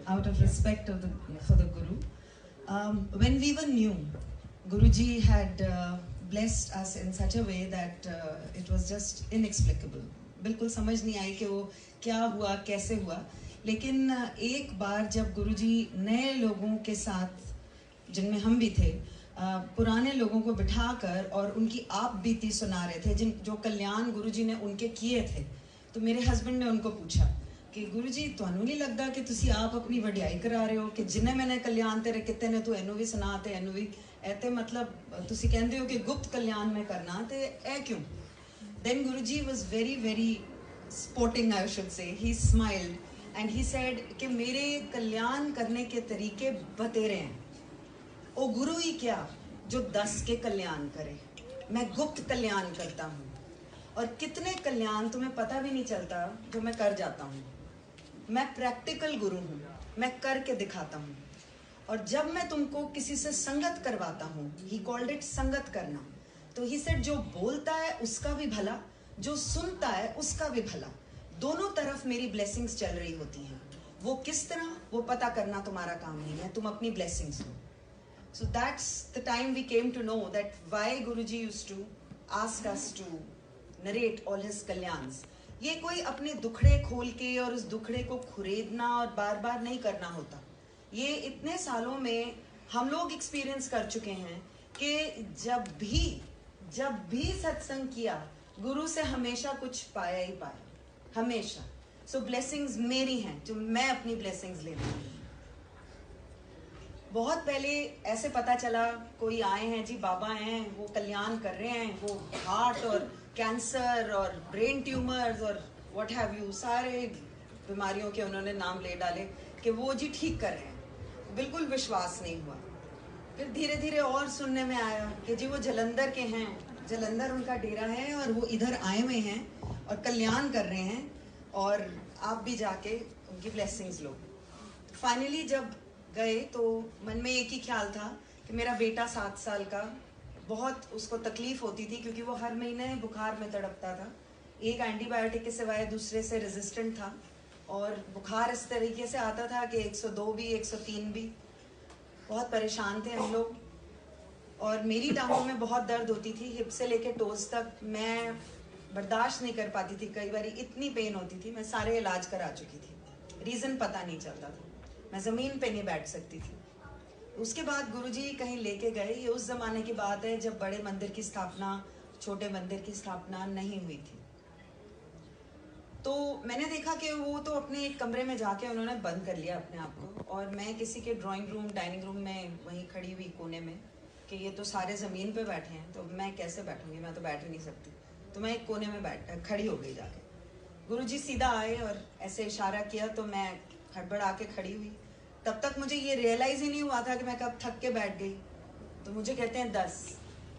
out of respect for the Guru. When we were new, Guruji had blessed us in such a way that it was just inexplicable. बिल्कुल समझ नहीं आई कि वो क्या हुआ, कैसे हुआ. लेकिन एक बार जब गुरुजी नए लोगों के साथ, जिनमें हम भी थे, पुराने लोगों को बिठाकर और उनकी आप बीती सुना रहे थे, जो कल्याण गुरुजी ने उनके किए थे, तो मेरे हस्बैंड ने उनको पूछा कि गुरुजी ਤੁਹਾਨੂੰ नहीं लगता कि तुसी आप अपनी वडियाई करा रहे हो कि जिन्हें मैंने कल्याण तेरे किते ने तू एनू भी सुना ते एनू भी ऐते मतलब तुसी कहंदे हो कि गुप्त कल्याण में करना ते ऐ क्यों. Then Guruji was very sporting, I should say. He smiled and he said कि मेरे कल्याण करने के तरीके बतेरे हैं. ओ गुरु ही क्या जो 10 के कल्याण करे, मैं गुप्त कल्याण करता हूँ और कितने कल्याण तुम्हें पता भी नहीं चलता जो मैं कर जाता हूँ. मैं प्रैक्टिकल गुरु हूँ, मैं करके दिखाता हूँ. और जब मैं तुमको किसी से संगत करवाता हूँ, ही कॉल्ड इट संगत करना, तो ही सेड जो बोलता है उसका भी भला, जो सुनता है उसका भी भला, दोनों तरफ मेरी ब्लेसिंग्स चल रही होती हैं. वो किस तरह, वो पता करना तुम्हारा काम नहीं है, तुम अपनी blessings low. So that's the time we came to know that why Guruji used to ask us to narrate all his kalyans. ये कोई अपने दुखड़े खोल के और उस दुखड़े को खुरेदना और बार बार नहीं करना होता. ये इतने सालों में हम लोग एक्सपीरियंस कर चुके हैं कि जब भी सत्संग किया, गुरु से हमेशा कुछ पाया ही पाया, हमेशा. सो ब्लेसिंग्स मेरी हैं, जो मैं अपनी ब्लेसिंग्स लेती हूँ. बहुत पहले ऐसे पता चला कोई आए हैं जी, बाबा हैं, वो कल्याण कर रहे हैं, वो हार्ट और कैंसर और ब्रेन ट्यूमर्स और व्हाट हैव यू, सारे बीमारियों के उन्होंने नाम ले डाले कि वो जी ठीक कर रहे हैं. बिल्कुल विश्वास नहीं हुआ. फिर धीरे धीरे और सुनने में आया कि जी वो जलंधर के हैं, जलंधर उनका डेरा है और वो इधर आए हुए हैं और कल्याण कर रहे हैं और आप भी जाके उनकी ब्लेसिंग्स लो. फाइनली जब गए तो मन में एक ही ख्याल था कि मेरा बेटा 7 साल का, बहुत उसको तकलीफ होती थी क्योंकि वो हर महीने बुखार में तड़पता था. एक एंटीबायोटिक के सिवाय दूसरे से रेजिस्टेंट था और बुखार इस तरीके से आता था कि 102 भी 103 भी. बहुत परेशान थे हम लोग और मेरी टांगों में बहुत दर्द होती थी, हिप से लेके टोज तक. मैं बर्दाश्त नहीं कर पाती थी, कई बार इतनी पेन होती थी. मैं सारे इलाज करा चुकी थी, रीज़न पता नहीं चलता था. मैं ज़मीन पे नहीं बैठ सकती थी. उसके बाद गुरुजी कहीं लेके गए. ये उस ज़माने की बात है जब बड़े मंदिर की स्थापना, छोटे मंदिर की स्थापना नहीं हुई थी. तो मैंने देखा कि वो तो अपने एक कमरे में जाके उन्होंने बंद कर लिया अपने आप को, और मैं किसी के ड्राइंग रूम, डाइनिंग रूम में वहीं खड़ी हुई कोने में कि ये तो सारे ज़मीन पे बैठे हैं तो मैं कैसे बैठूंगी, मैं तो बैठ ही नहीं सकती. तो मैं एक कोने में खड़ी हो गई जाके. गुरुजी सीधा आए और ऐसे इशारा किया तो मैं हड़बड़ा के खड़ी हुई. तब तक मुझे ये रियलाइज़ ही नहीं हुआ था कि मैं कब थक के बैठ गई. तो मुझे कहते हैं 10.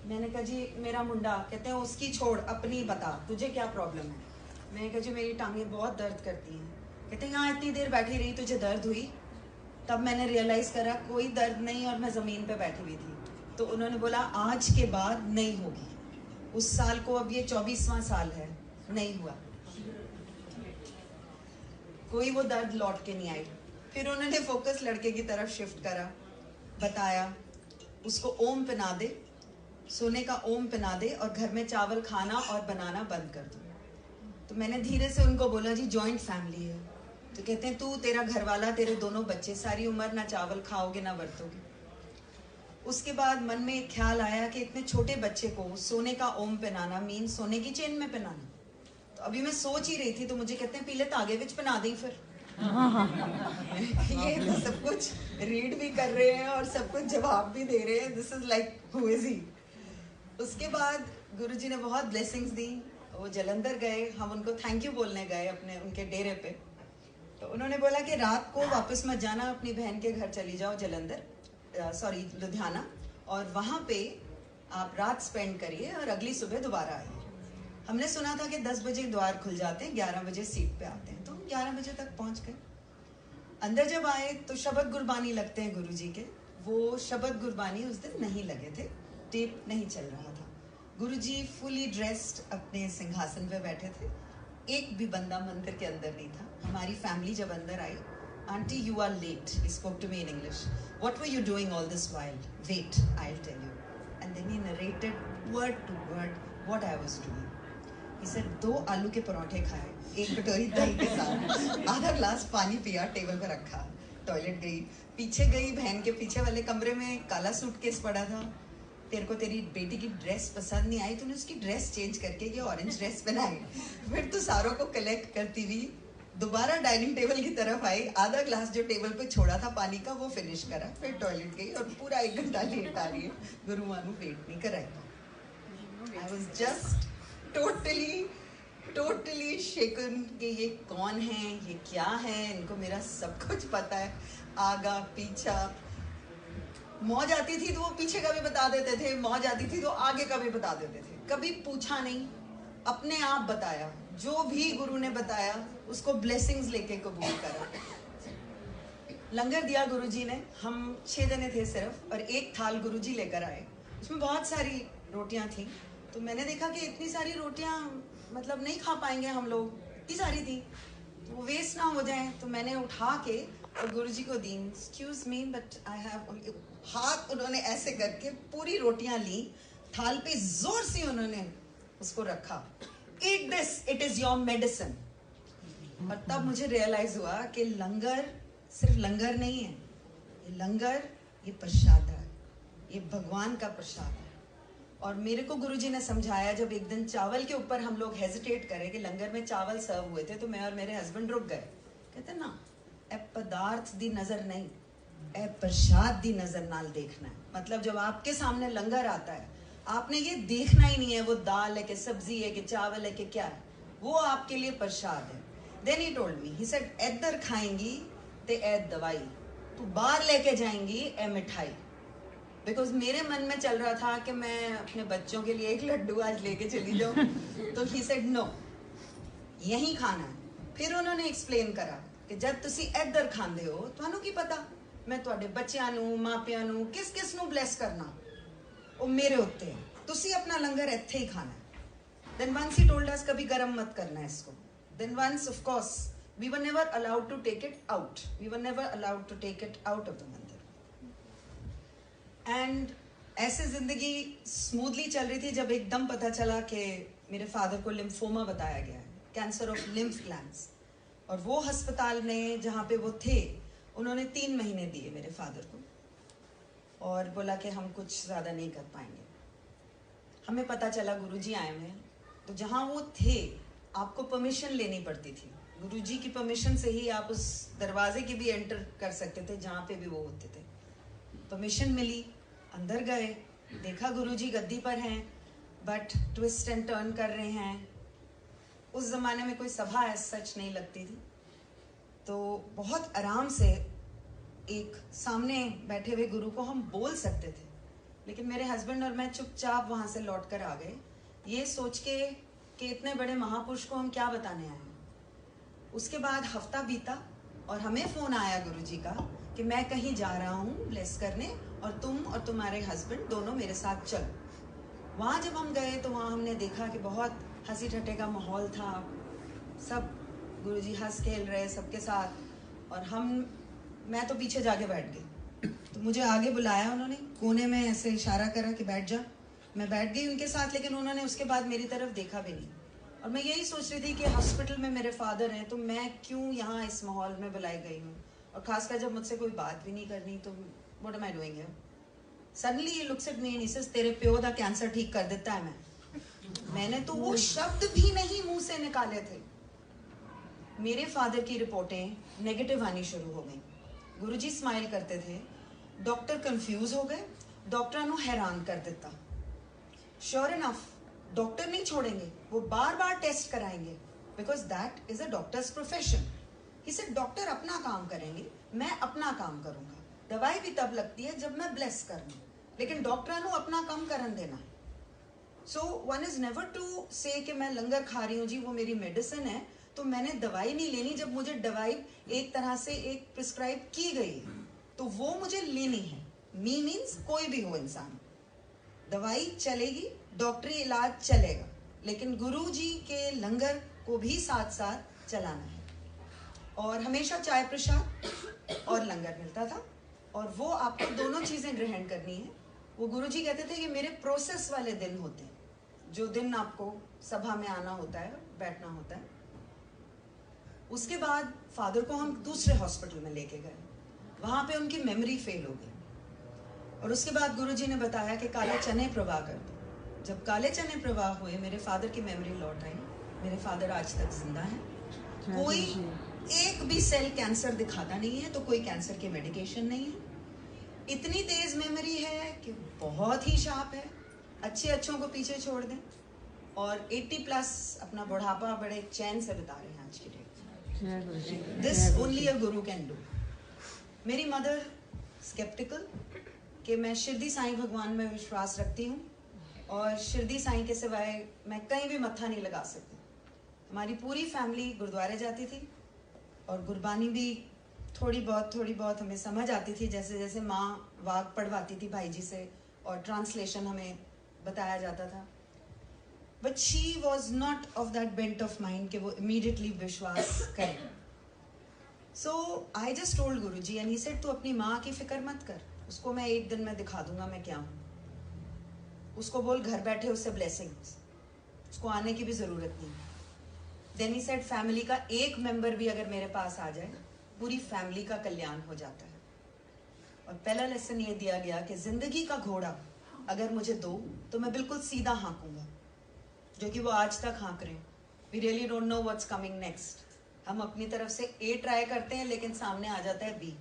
मैंने कहा जी मेरा मुंडा. कहते हैं उसकी छोड़, अपनी बता, तुझे क्या प्रॉब्लम है. मैंने कहा जी मेरी टांगें बहुत दर्द करती हैं. कहते हैं यहाँ इतनी देर बैठी रही, तुझे दर्द हुई. तब मैंने रियलाइज़ करा कोई दर्द नहीं और मैं ज़मीन पे बैठी हुई थी. तो उन्होंने बोला आज के बाद नहीं होगी. उस साल को अब ये 24वां साल है, नहीं हुआ, कोई वो दर्द लौट के नहीं आई. फिर उन्होंने फोकस लड़के की तरफ शिफ्ट करा, बताया उसको ओम पहना दे, सोने का ओम पहना दे और घर में चावल खाना और बनाना बंद कर दो. तो मैंने धीरे से उनको बोला जी जॉइंट फैमिली है. तो कहते हैं तू, तेरा घर वाला, तेरे दोनों बच्चे, सारी उम्र ना चावल खाओगे ना बरतोगे. उसके बाद मन में एक ख्याल आया कि इतने छोटे बच्चे को सोने का ओम पहनाना मीन सोने की चेन में पहनाना. तो अभी मैं सोच ही रही थी तो मुझे कहते हैं पीले तागे विच पहना दी. फिर ये तो सब कुछ रीड भी कर रहे हैं और सब कुछ जवाब भी दे रहे हैं. This is like who is he. उसके बाद गुरुजी ने बहुत ब्लेसिंग्स दी. वो जलंधर गए, हम उनको थैंक यू बोलने गए अपने उनके डेरे पे. तो उन्होंने बोला कि रात को वापस मत जाना, अपनी बहन के घर चली जाओ जलंधर, सॉरी लुधियाना, और वहाँ पे आप रात स्पेंड करिए और अगली सुबह दोबारा आइए. हमने सुना था कि 10 बजे द्वार खुल जाते हैं, 11 बजे सीट पे आते हैं. तो 11 बजे तक पहुँच गए. अंदर जब आए तो शबद गुरबानी लगते हैं गुरुजी के. वो शबद गुरबानी उस दिन नहीं लगे थे, टेप नहीं चल रहा था. गुरुजी फुली ड्रेस्ड अपने सिंहासन पे बैठे थे. एक भी बंदा मंदिर के अंदर नहीं था. हमारी फैमिली जब अंदर आई Auntie, you are late. He spoke to me in English. What were you doing all this while? Wait, I'll tell you. And then he narrated word to word what I was doing. He said, 2 आलू के परोठे खाए, 1 कटोरी दही के साथ, आधा glass पानी पिया, टेबल पर रखा, टॉयलेट गई, पीछे गई, बहन के पीछे वाले कमरे में काला सूटकेस पड़ा था, तेरे को तेरी बेटी की ड्रेस पसंद नहीं आई, तूने उसकी ड्रेस चेंज करके ये ऑरेंज ड्रेस पहनाई, फिर तू सारों को कलेक्ट करती हुई दोबारा डाइनिंग टेबल की तरफ आई, आधा ग्लास जो टेबल पे छोड़ा था पानी का वो फिनिश करा, फिर टॉयलेट गई और पूरा 1 घंटा लेट आ रही है, गुरु मानू वेट नहीं कराएगा। आई वॉज जस्ट टोटली शेकन कि ये कौन है, ये क्या है, इनको मेरा सब कुछ पता है, आगा पीछा। मौज आती थी तो वो पीछे का भी बता देते थे, मौज आती थी तो आगे का भी बता देते थे, कभी पूछा नहीं, अपने आप बताया, जो भी गुरु ने बताया उसको ब्लेसिंग्स लेके कबूल करा। लंगर दिया गुरुजी ने, हम 6 जने थे सिर्फ, और 1 थाल गुरुजी लेकर आए, उसमें बहुत सारी रोटियां थी। तो मैंने देखा कि इतनी सारी रोटियां मतलब नहीं खा पाएंगे हम लोग, इतनी सारी थी तो वो वेस्ट ना हो जाए, तो मैंने उठा के और गुरुजी को दी। Excuse me but I have, हाथ उन्होंने ऐसे करके पूरी रोटियां ली, थाल पे जोर से उन्होंने उसको रखा, eat this, it is your medicine. और तब मुझे रियलाइज हुआ कि लंगर सिर्फ लंगर नहीं है, ये लंगर, ये प्रसाद है, ये भगवान का प्रसाद है। और मेरे को गुरुजी ने समझाया, जब एक दिन चावल के ऊपर हम लोग हेजिटेट करें कि लंगर में चावल सर्व हुए थे, तो मैं और मेरे हस्बैंड रुक गए। कहते ना, ए पदार्थ दी नजर नहीं, ए प्रसाद दी नजर नाल देखना है। मतलब जब आपके सामने लंगर आता है, आपने ये देखना ही नहीं है वो दाल है कि सब्जी है कि चावल है कि क्या है, वो आपके लिए प्रसाद है। Then he told me, he said, इधर खाएंगी ते ए दवाई, तू बाहर लेके जाएंगी ए मिठाई। बिकॉज मेरे मन में चल रहा था कि मैं अपने बच्चों के लिए 1 लड्डू आज लेके चली जाऊं, तो ही सेड नो, यही खाना है। फिर उन्होंने एक्सप्लेन करा कि जब तुसी इधर खांदे हो, तुहानू की पता मैं तुहाडे बच्चियां नू, मापियां नू, किस किस नू ब्लेस करना, वो मेरे उत्ते है, तुसी अपना लंगर इत्थे ही खाना है। Then once he told us, कभी गरम मत करना है इसको। Then once of course we were never allowed to take it out, we were never allowed to take it out of the mandir. And ऐसे जिंदगी स्मूथली चल रही थी जब एकदम पता चला कि मेरे फादर को लिम्फोमा बताया गया है, कैंसर ऑफ लिम्फ ग्लैंड्स। और वो अस्पताल में जहाँ पे वो थे, उन्होंने 3 महीने दिए मेरे फादर को और बोला कि हम कुछ ज़्यादा नहीं कर पाएंगे। हमें पता चला गुरुजी आए हुए हैं, तो जहाँ वो थे आपको परमिशन लेनी पड़ती थी, गुरुजी की परमिशन से ही आप उस दरवाजे के भी एंटर कर सकते थे जहाँ पे भी वो होते थे। परमिशन मिली, अंदर गए, देखा गुरुजी गद्दी पर हैं, बट ट्विस्ट एंड टर्न कर रहे हैं। उस जमाने में कोई सभा ऐसा सच नहीं लगती थी, तो बहुत आराम से एक सामने बैठे हुए गुरु को हम बोल सकते थे। लेकिन मेरे हस्बैंड और मैं चुपचाप वहां से लौट कर आ गए, ये सोच के कि इतने बड़े महापुरुष को हम क्या बताने आए हैं। उसके बाद हफ्ता बीता और हमें फोन आया गुरुजी का कि मैं कहीं जा रहा हूँ ब्लेस करने, और तुम और तुम्हारे हस्बैंड दोनों मेरे साथ चलो। वहाँ जब हम गए तो वहाँ हमने देखा कि बहुत हंसी ठट्टे का माहौल था, सब गुरुजी हंस खेल रहे सबके साथ, और मैं तो पीछे जाके बैठ गई। तो मुझे आगे बुलाया उन्होंने, कोने में ऐसे इशारा करा कि बैठ जा। मैं बैठ गई उनके साथ, लेकिन उन्होंने उसके बाद मेरी तरफ देखा भी नहीं। और मैं यही सोच रही थी कि हॉस्पिटल में मेरे फादर हैं, तो मैं क्यों यहाँ इस माहौल में बुलाई गई हूँ, और खासकर जब मुझसे कोई बात भी नहीं करनी, तो what am I doing here. Suddenly he looks at me and he says, तेरे प्यो दा कैंसर ठीक कर देता है मैंने तो वो शब्द भी नहीं मुंह से निकाले थे। मेरे फादर की रिपोर्टें नेगेटिव आनी शुरू हो गई। गुरुजी स्माइल करते थे, डॉक्टर कंफ्यूज हो गए, डॉक्टर नु हैरान कर देता। श्योर इनफ डॉक्टर नहीं छोड़ेंगे, वो बार बार टेस्ट कराएंगे, because that is a doctor's profession. He said, doctor अपना काम करेंगे, मैं अपना काम करूंगा। दवाई भी तब लगती है जब मैं ब्लेस करूँ, लेकिन डॉक्टर नु अपना काम करन देना। So one is never to say कि मैं लंगर खा रही हूँ जी, वो मेरी मेडिसिन है, तो मैंने दवाई नहीं लेनी। जब मुझे दवाई एक तरह से एक प्रिस्क्राइब की गई है तो वो मुझे लेनी है। मी मीन्स कोई भी हो इंसान, दवाई चलेगी, डॉक्टरी इलाज चलेगा, लेकिन गुरु जी के लंगर को भी साथ साथ चलाना है। और हमेशा चाय प्रसाद और लंगर मिलता था, और वो आपको दोनों चीज़ें ग्रहण करनी है। वो गुरुजी कहते थे कि मेरे प्रोसेस वाले दिन होते हैं, जो दिन आपको सभा में आना होता है, बैठना होता है। उसके बाद फादर को हम दूसरे हॉस्पिटल में लेके गए, वहाँ पे उनकी मेमोरी फेल हो गई, और उसके बाद गुरुजी ने बताया कि काले चने प्रवाह कर दो। जब काले चने प्रवाह हुए, मेरे फादर की मेमोरी लौट आई। मेरे फादर आज तक जिंदा हैं। कोई एक भी सेल कैंसर दिखाता नहीं है, तो कोई कैंसर की मेडिकेशन नहीं है। इतनी तेज मेमोरी है कि बहुत ही शार्प है, अच्छे अच्छों को पीछे छोड़ दें, और 80+ अपना बुढ़ापा बड़े चैन से बिता रहे हैं आज की date. This only a Guru can do. मेरी मदर स्केप्टिकल कि मैं शिरडी साईं भगवान में विश्वास रखती हूँ, और शिरडी साईं के सिवाय मैं कहीं भी मत्था नहीं लगा सकती। हमारी पूरी फैमिली गुरुद्वारे जाती थी, और गुरबानी भी थोड़ी बहुत हमें समझ आती थी, जैसे जैसे माँ वाक पढ़वाती थी भाई जी से, और ट्रांसलेशन हमें बताया जाता था। But she was not of that bent of mind कि वो इमीडिएटली विश्वास करें। So I just told Guruji and he said तू अपनी माँ की फिक्र मत कर, उसको मैं एक दिन में दिखा दूंगा मैं क्या हूँ। उसको बोल घर बैठे उससे ब्लेसिंग्स, उसको आने की भी जरूरत नहीं। देन ही सेड फैमिली का एक मेंबर भी अगर मेरे पास आ जाए, पूरी फैमिली का कल्याण हो जाता है। और पहला लेसन ये दिया गया कि जिंदगी का घोड़ा अगर मुझे दो तो मैं बिल्कुल सीधा हाँकूंगा, जो कि वो आज तक हाँक रहे हैं। We really don't know what's coming next. हम अपनी तरफ से ए ट्राई करते हैं, लेकिन सामने आ जाता है B.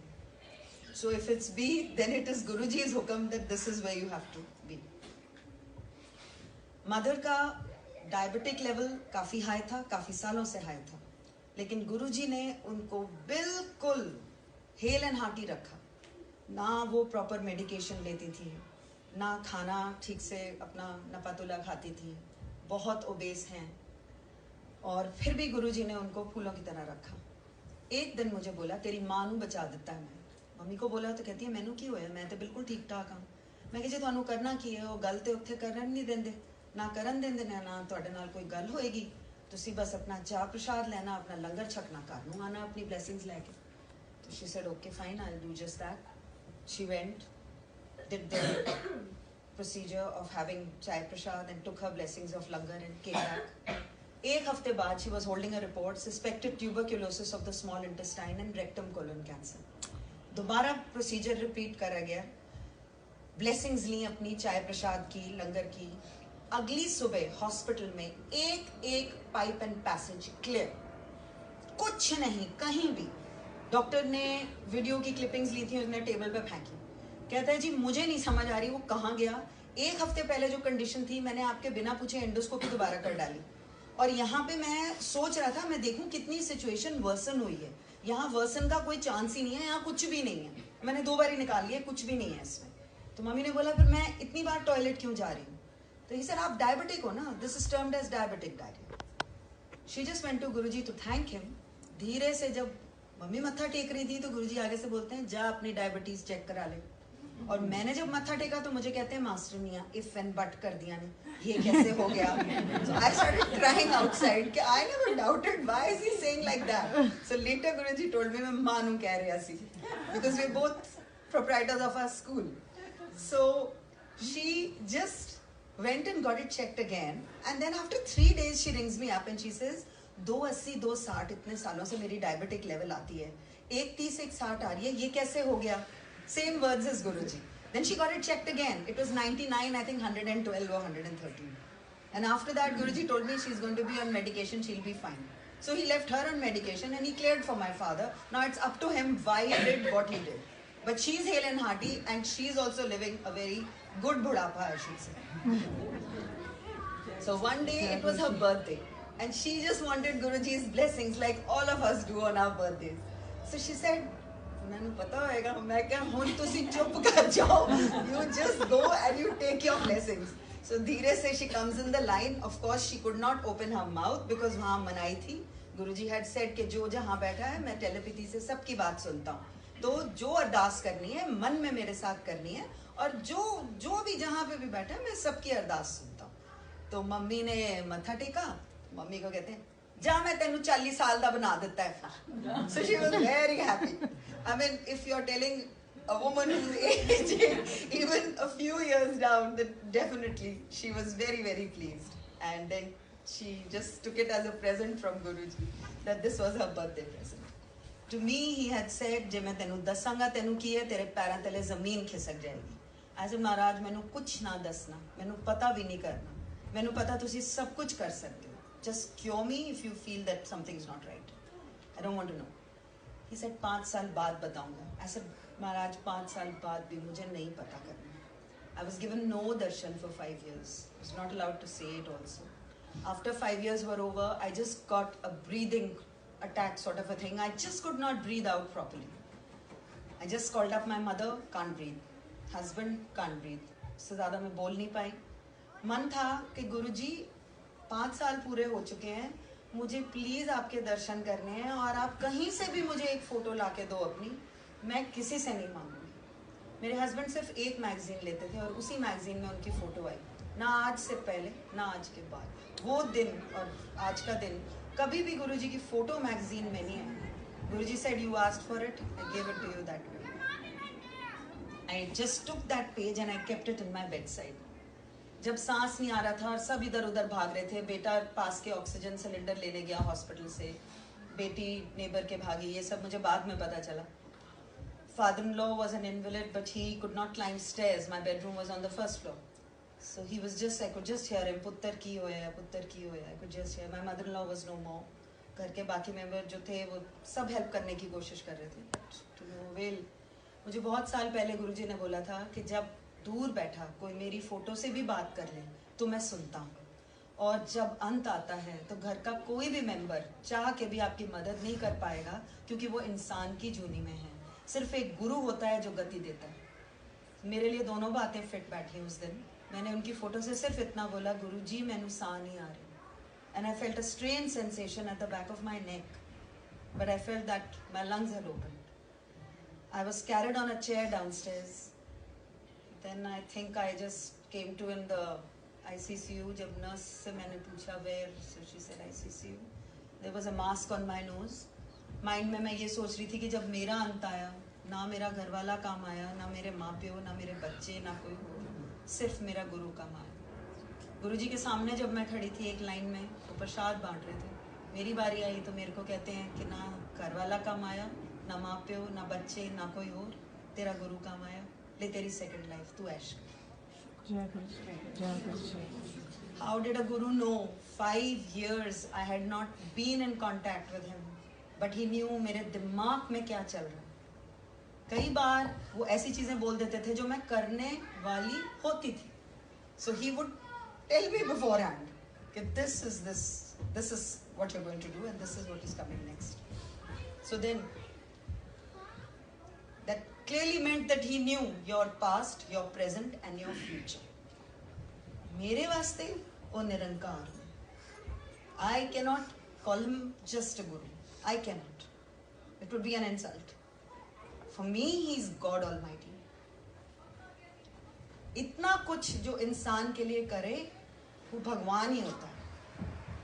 So if it's B, then it is Guruji's हुक्म that this is where you have to be. Mother का डायबिटिक लेवल काफी हाई था, काफी सालों से हाई था, लेकिन गुरुजी ने उनको बिल्कुल हेल एंड हार्टी रखा। ना वो प्रॉपर मेडिकेशन लेती थी, ना खाना ठीक से अपना नपातुला खाती थी, बहुत ओबेस हैं, और फिर भी गुरुजी ने उनको फूलों की तरह रखा। एक दिन मुझे बोला तेरी माँ नू बचा दिता है मैं। मम्मी को बोला तो कहती है मैनू की होया, मैं तो बिल्कुल ठीक ठाक हाँ। मैं कहा जी तुहानू करना की है, वो गल तो उत्थे करन नहीं देंदे, ना करन देंदे ना तुहाडे नाल कोई गल होएगी। तुसी बस अपना चाह प्रसाद लेना, अपना लंगर छकना, घर नू आना अपनी ब्लेसिंग्स लैके। तो she said okay fine, I will do just that. She went, did the procedure of having chai prasad and took her blessings of langar and came back. एक हफ्ते बाद she was holding a report suspected tuberculosis of the small intestine and rectum colon cancer. दोबारा procedure repeat करा गया, blessings ली अपनी चाय प्रसाद की, लंगर की। अगली सुबह हॉस्पिटल में एक पाइप एंड पैसेज क्लियर, कुछ नहीं कहीं भी। डॉक्टर ने वीडियो की क्लिपिंग्स ली थी, उसने टेबल पे फेंकी। कहता है जी मुझे नहीं समझ आ रही वो कहाँ गया। एक हफ्ते पहले जो कंडीशन थी, मैंने आपके बिना पूछे एंडोस्कोपी दोबारा कर डाली, और यहाँ पे मैं सोच रहा था मैं देखूं कितनी सिचुएशन वर्सन हुई है। यहाँ वर्सन का कोई चांस ही नहीं है, यहाँ कुछ भी नहीं है। मैंने 2 बार ही निकाल लिया, कुछ भी नहीं है इसमें। तो मम्मी ने बोला फिर मैं इतनी बार टॉयलेट क्यों जा रही हूँ? तो सर आप डायबिटिक हो ना, this is termed as diabetic diarrhoea. She just went to Guruji to thank him. धीरे से जब मम्मी मत्था टेक रही थी तो गुरुजी आगे से बोलते हैं जा अपनी डायबिटीज चेक करा ले। और मैंने जब मत्था टेका तो मुझे कहते हैं मास्टर मियाँ इफ एंड बट कर दिया ने, ये कैसे हो गया? So I started crying outside कि I never doubted why is he saying like that. So later Guruji told me मैं मानू कह रहा सी, because we're both proprietors of our school. So she just went and got it checked again, and then after 3 days she rings me up and she says 280 260 इतने सालों से मेरी diabetic level आती है, 130 160 आ रही है, ये कैसे हो गया? Same words as Guruji. Then she got it checked again. It was 99, I think 112 or 113. And after that, Guruji told me she's going to be on medication, she'll be fine. So he left her on medication and he cleared for my father. Now it's up to him why he did what he did. But she's hale and hearty and she's also living a very good budhapa, I should say. So one day it was her birthday and she just wanted Guruji's blessings like all of us do on our birthdays. So she said, मैंने पता होएगा, मैं क्या हुन तुसी चुप कर जाओ, you just go and you take your blessings. So धीरे से she comes in the line. Of course she could not open her mouth because वहाँ मनाई थी। गुरुजी had said कि जो जहाँ बैठा है मैं टेलीपैथी से सबकी बात सुनता हूँ, तो जो अरदास करनी है मन में मेरे साथ करनी है, और जो भी जहाँ पे भी बैठा है मैं सबकी अरदास सुनता हूँ। तो मम्मी ने मत्था टेका, मम्मी को कहते हैं जा मैं तेनू 40 साल दा बना देता है फिर. So she was very happy. I mean, if you're telling a woman who's aged even a few years down, then definitely she was very, very pleased. And then she just took it as a present from Guruji, that this was her birthday present. To me, he had said, "Je main tenu dasanga tenu ki hai, tere पैरां तले ज़मीन खिसक जाएगी." I said, "महाराज मैनू कुछ ना दसना, मैनू पता भी नहीं करना, मैनू पता तुसी सब कुछ कर सकते हो. Just cure me if you feel that something's not right. I don't want to know." He said, 5 साल बाद बताऊंगा. I said, "महाराज 5 साल बाद भी मुझे नहीं पता करना." I was given no darshan for 5 years. I was not allowed to say it also. After 5 years were over, I just got a breathing attack sort of a thing. I just could not breathe out properly. I just called up my mother, can't breathe. Husband, can't breathe. उससे ज़्यादा मैं बोल नहीं पाई. मन था कि गुरुजी 5 साल पूरे हो चुके हैं, मुझे प्लीज़ आपके दर्शन करने हैं और आप कहीं से भी मुझे एक फ़ोटो ला के दो अपनी, मैं किसी से नहीं मांगूंगी. मेरे हस्बैंड सिर्फ एक मैगज़ीन लेते थे और उसी मैगज़ीन में उनकी फ़ोटो आई. ना आज से पहले ना आज के बाद. वो दिन और आज का दिन कभी भी गुरुजी की फ़ोटो मैगज़ीन में नहीं आई. गुरुजी said, "You asked for it, I gave it to you that way." I just took that page and I kept it in my bedside. जब सांस नहीं आ रहा था और सब इधर उधर भाग रहे थे, बेटा पास के ऑक्सीजन सिलेंडर लेने गया हॉस्पिटल से, बेटी नेबर के भागी, ये सब मुझे बाद में पता चला. Father-in-law was an invalid, but he could not climb stairs. My bedroom was on the first floor. So he was just, I could just hear him, "पुत्तर की होया, पुत्तर की होया." I could just hear. My mother-in-law was no more. घर के बाकी member जो थे वो सब हेल्प करने की कोशिश कर रहे थे. But to no avail. मुझे बहुत साल पहले गुरुजी ने बोला था कि जब दूर बैठा कोई मेरी फ़ोटो से भी बात कर ले तो मैं सुनता हूँ, और जब अंत आता है तो घर का कोई भी मेंबर चाह के भी आपकी मदद नहीं कर पाएगा, क्योंकि वो इंसान की जूनी में है. सिर्फ एक गुरु होता है जो गति देता है. मेरे लिए दोनों बातें फिट बैठी उस दिन. मैंने उनकी फ़ोटो से सिर्फ इतना बोला, "गुरुजी मैनू साह नहीं आ रही." And I felt a strange sensation at the back of my neck, but I felt that my lungs had opened. I was carried on a chair downstairs. Then I think I just came to in the ICCU. जब nurse से मैंने पूछा where, so she said ICCU. There was a mask on my nose. Mind में मैं ये सोच रही थी कि जब मेरा अंत आया, ना मेरा घर वाला काम आया, ना मेरे माँ प्यो, ना मेरे बच्चे, ना कोई हो, सिर्फ मेरा गुरु काम आया. गुरुजी के सामने जब मैं खड़ी थी एक लाइन में, वो प्रसाद बांट रहे थे. मेरी बारी आई तो मेरे को कहते हैं कि ना घर वाला काम आया, ना माँ प्यो, ना बच्चे, ना कोई और, तेरा गुरु काम आया, ले तेरी सेकंड लाइफ, तू ऐश कर. How did a guru know? 5 years I had not been in contact with him, but he knew मेरे दिमाग में क्या चल रहा है. कई बार वो ऐसी चीजें बोल देते थे जो मैं करने वाली होती थी. So he would tell me beforehand that this is what you're going to do and this is what is coming next. So then that clearly meant that he knew your past, your present and your future. मेरे वास्ते वो निरंकार है. I cannot call him just a guru. I cannot. It would be an insult. For me, he is God Almighty. इतना कुछ जो इंसान के लिए करे वो भगवान ही होता है.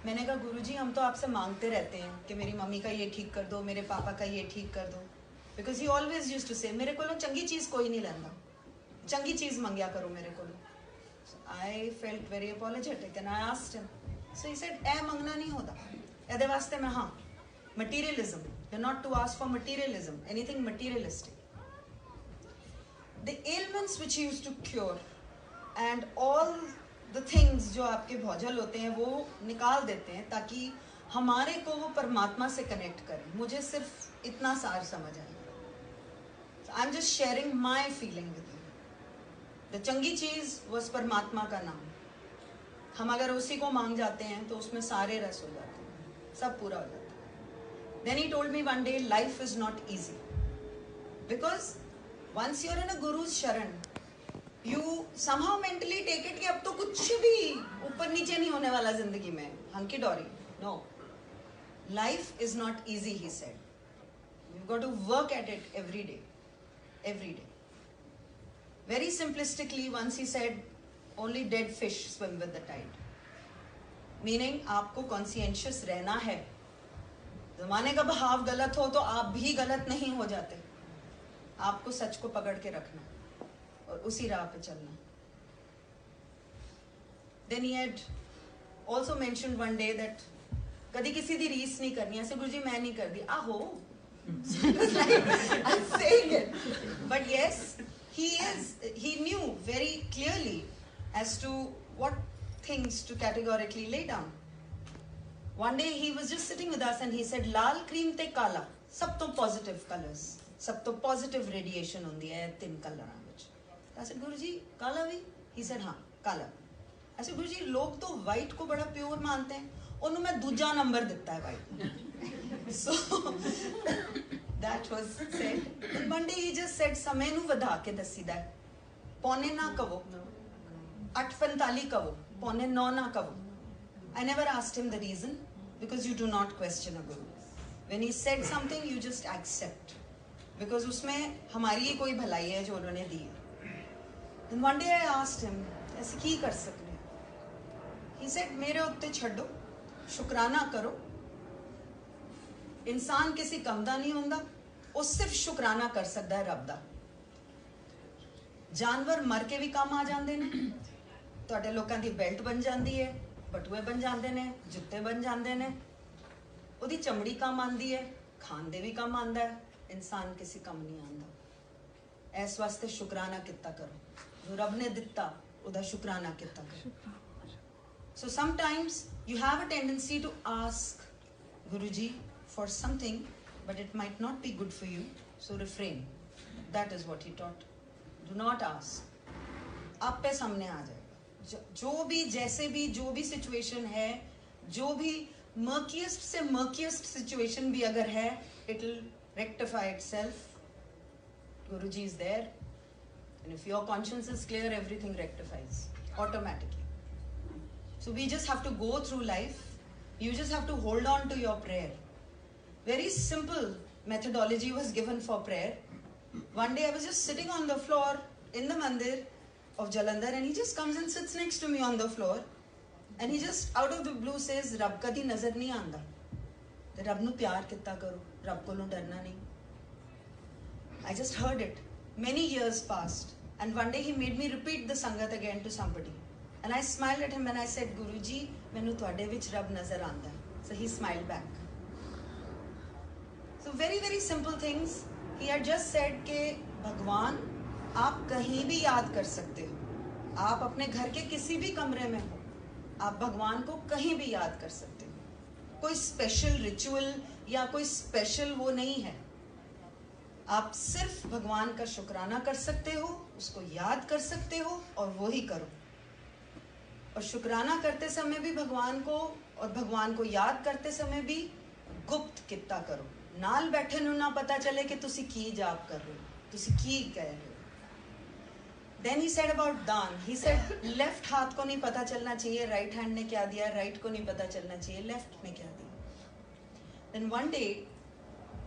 मैंने कहा, गुरुजी हम तो आपसे मांगते रहते हैं कि मेरी मम्मी का ये ठीक कर दो, मेरे पापा का ये ठीक कर दो. Because he always used to say, मेरे को चंगी चीज़ कोई नहीं लेंदा, चंगी चीज़ मंगया करो मेरे को. So I felt very apologetic and I asked him. So he said, ऐ मंगना नहीं होता. ऐदे वास्ते मैं हाँ, materialism. You're not to ask for materialism, anything materialistic. The ailments which he used to cure and all the things जो आपके भौजल होते हैं वो निकाल देते हैं ताकि हमारे को वो परमात्मा से कनेक्ट करें. मुझे सिर्फ इतना सार समझ आया. So I'm just sharing my feeling with you. The चंगी चीज़ was परमात्मा का नाम. हम अगर उसी को मांग जाते हैं तो उसमें सारे रस हो जाते हैं, सब पूरा हो जाता है. Then he told me one day, life is not easy because once you're in a guru's sharan, you somehow mentally take it कि अब तो कुछ भी ऊपर नीचे नहीं होने वाला जिंदगी में, hunky dory. No, life is not easy, he said. You've got to work at it every day, every day. Very simplistically, once he said, only dead fish swim with the tide. Meaning आपको conscientious रहना है। जमाने का बहाव गलत हो तो आप भी गलत नहीं हो जाते। आपको सच को पकड़ के रखना और उसी राह पे चलना। Then he had also mentioned one day that कभी किसी दी रीस नहीं करनी। ऐसे गुरुजी मैं नहीं कर दी, आहो। So it was like I'm saying it, but yes, he knew very clearly as to what things to categorically lay down. One day he was just sitting with us and he said, Lal cream ते काला सब तो positive colors, सब तो positive radiation होती है तीन कलरां विच। I said, गुरुजी काला भी? He said, हाँ काला। I said, गुरुजी लोग तो white को बड़ा प्योर मानते हैं, उन्होंने मैं दूजा नंबर दिता है white। So that was said. And one day he just said, समय नू वधा के दसीदा है, पौने ना कवो, 8:45 कवो, पौने 9 ना कवो। I never asked him the reason because you do not question a guru. When he said something, you just accept because उसमें हमारी ही कोई भलाई है जो उन्होंने दी है। And one day I asked him, ऐसे की कर सकते? He said, मेरे उत्ते छड्डो, शुक्राना करो। इंसान किसी कम दा नहीं होंदा, वो सिर्फ शुक्राना कर सकता है रब दा। जानवर मर के भी काम आ जाते ने, तुहाडे लोकां दी बेल्ट बन जाती है, बटुए बन जाते ने, जुत्ते बन जाते ने, उहदी चमड़ी काम आंदी है, खान दे भी काम आंदा है। इंसान किसी कम नहीं आंदा। इस वास्ते शुक्राना किता करो, जो रब ने दिता उहदा शुक्राना किता करो। So sometimes you have a tendency to ask Guruji for something, but it might not be good for you, so refrain. That is what he taught. Do not ask. आप पे सामने आ जाएगा। जो भी जैसे भी जो भी सिचुएशन है, जो भी murkiest से murkiest situation भी अगर है, it will rectify itself. Guruji is there, and if your conscience is clear, everything rectifies automatically. So we just have to go through life. You just have to hold on to your prayer. Very simple methodology was given for prayer. One day I was just sitting on the floor in the mandir of Jalandhar, and he just comes and sits next to me on the floor, and he just out of the blue says, "Rab kadi nazar nahi aanda. te Rab nu pyar kitta karo, Rab kolo darna nahi." I just heard it. Many years passed, and one day he made me repeat the sangat again to somebody. And I smiled at him and I said, Guruji, mainu tuade vich Rab nazar aanda. So he smiled back. So very, very simple things. He had just said ke Bhagwan, आप कहीं भी याद कर सकते हो। आप अपने घर के किसी भी कमरे में हो, आप भगवान को कहीं भी याद कर सकते हो। कोई स्पेशल रिचुअल या कोई स्पेशल वो नहीं है। आप सिर्फ भगवान का शुक्राना कर सकते हो, उसको याद कर सकते हो और वो ही करो। और शुक्राना करते समय भी भगवान को और भगवान को याद करते समय भी गुप्त कित्ता करो। नाल बैठे नु ना पता चले कि तुसी की जाप कर रहे हो, तुसी की कह रहे हो। Then he said about दान. He said लेफ्ट हाथ को नहीं पता चलना चाहिए राइट हैंड ने क्या दिया, राइट को नहीं पता चलना चाहिए लेफ्ट ने क्या दिया। Then one day,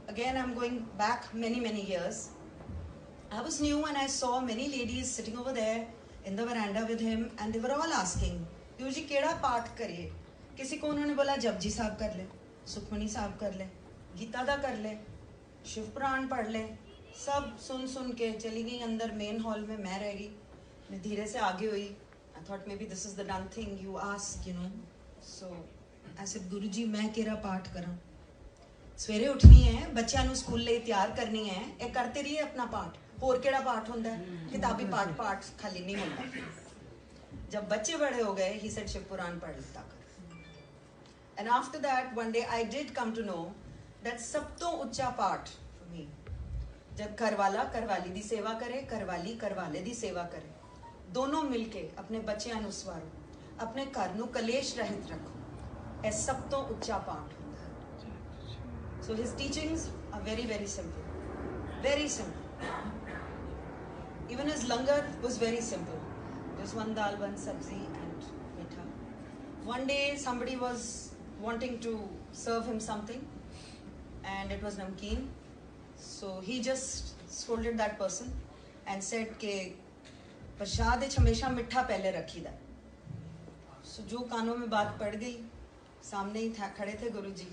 again I'm going back many years. I was new and I saw many ladies sitting over there in the veranda with him, and they were all asking, गुरुजी केड़ा पाठ करिए? किसी को उन्होंने बोला जपजी साहब कर ले, सुखमनी साहब कर ले, गीता दा कर ले, शिव पुराण पढ़ ले। सब सुन के चली गई अंदर मेन हॉल में। मैं रह गई, मैं धीरे से आगे हुई। I thought maybe this is the done thing you ask, you know. So I said, गुरुजी मैं केड़ा पाठ करा? सवेरे उठनी है, बच्चों ਨੂੰ स्कूल ਲਈ ਤਿਆਰ करनी है, ਇਹ करते रहिए अपना पाठ। होर केड़ा पाठ होंदा है? किताबी पाठ खाली नहीं होता। जब बच्चे बड़े हो गए, he said शिव पुराण पढ़ लेता कर। And after that, one day I did come to know that सब तो उच्चा पाठ for me, जब घरवाला घरवाली दी सेवा करे, घरवाली घरवाले दी सेवा करे, दोनों मिलके अपने बच्चों ਨੂੰ ਸਵਾਰੋ, अपने घर ਨੂੰ कलेश रहित रखो, ਇਹ सब तो उच्चा पाठ होता है। So his teachings are very simple, very simple. Even his langar was very simple. Just one dal, one sabzi and mitha. One day somebody was wanting to serve him something and it was namkeen. So he just scolded that person and said ke prashad vich hamesha mitha pehle rakhida. So जो कानों में बात पड़ गई, सामने ही था, खड़े थे गुरुजी,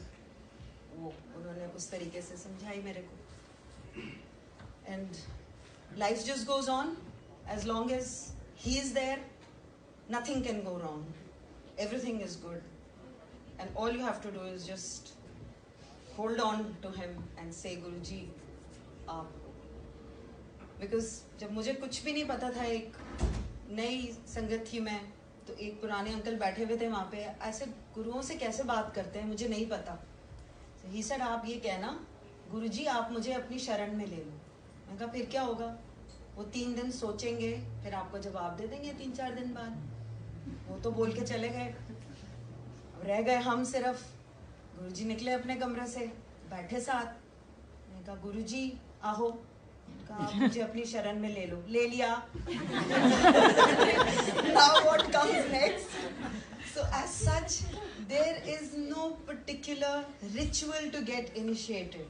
वो उन्होंने उस तरीके से समझाई मेरे को. And life just goes on. As long as he is there, nothing can go wrong. Everything is good. And all you have to do is just hold on to him and say, Guruji, आप. Because जब मुझे कुछ भी नहीं पता था, एक नई संगत थी मैं, तो एक पुराने अंकल बैठे हुए थे वहाँ पे, ऐसे गुरुओं से कैसे बात करते हैं मुझे नहीं पता. ही सेड, आप ये कहना, गुरुजी आप मुझे अपनी शरण में ले लो. मैंने कहा फिर क्या होगा? वो 3 दिन सोचेंगे, फिर आपको जवाब दे देंगे 3-4 दिन बाद. वो तो बोल के चले गए. अब रह गए हम सिर्फ. गुरुजी निकले अपने कमरे से, बैठे साथ. मैंने कहा गुरुजी आहो. कहा आप मुझे अपनी शरण में ले लो. ले लिया. Now what comes next? So as such, there is no particular ritual to get initiated.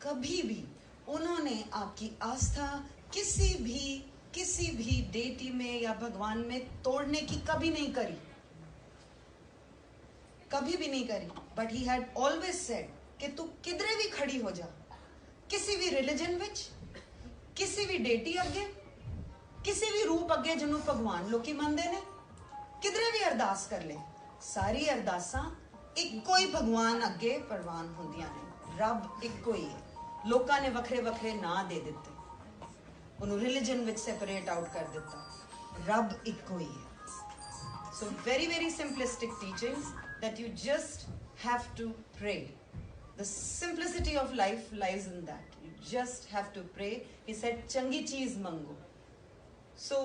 कभी भी उन्होंने आपकी आस्था किसी भी डेटी में या भगवान में तोड़ने की कभी नहीं करी. कभी भी नहीं करी. But he had always said कि तू किधरे भी खड़ी हो जा, किसी भी रिलीजन विच, किसी भी डेटी अगे, किसी भी रूप अगे जिन्हों भगवान लोकी मनदे ने, किधरे भी अरदास कर ले. सारी अरदासां इक्को ही भगवान अगे प्रवान होंदियां ने. रब इक्को ही है. लोकां ने वखरे वखरे ना दे दिते, उन्होंने रिलीजन विच सेपरेट आउट कर दिता. रब इक्को ही है. So very simplistic teachings that you just have to pray. The simplicity of life lies in that. You just have to pray. He said चंगी चीज मंगो. So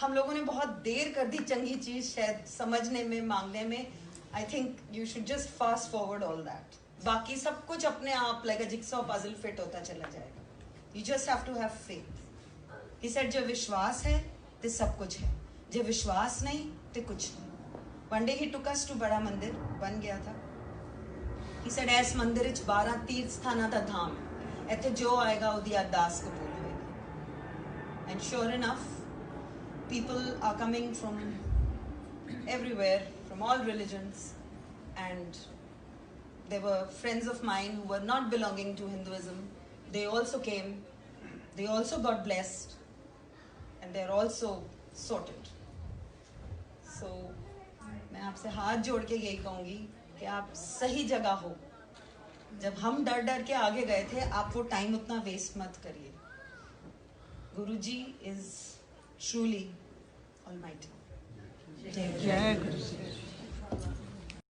हम लोगों ने बहुत देर कर दी चंगी चीज शायद समझने में, मांगने में. I think you should just fast forward all that. बाकी सब कुछ अपने आप like a jigsaw puzzle fit होता चला जाएगा. You just have to have faith. He said जो विश्वास है तो सब कुछ है, जो विश्वास नहीं तो कुछ नहीं. One day he took us to बड़ा मंदिर बन गया था. He said ऐस मंदिर विच 12 तीर्थ स्थानां दा धाम है, इत्थे जो आएगा उहदी अरदास कबूल होएगी. And sure enough, people are coming from everywhere, from all religions, and there were friends of mine who were not belonging to Hinduism. They also came, they also got blessed, and they're also sorted. So मैं आपसे हाथ जोड़ के यही कहूँगी कि आप सही जगह हो. जब हम डर डर के आगे गए थे, आप वो टाइम उतना वेस्ट मत करिए. गुरुजी is truly almighty. जय गुरुजी.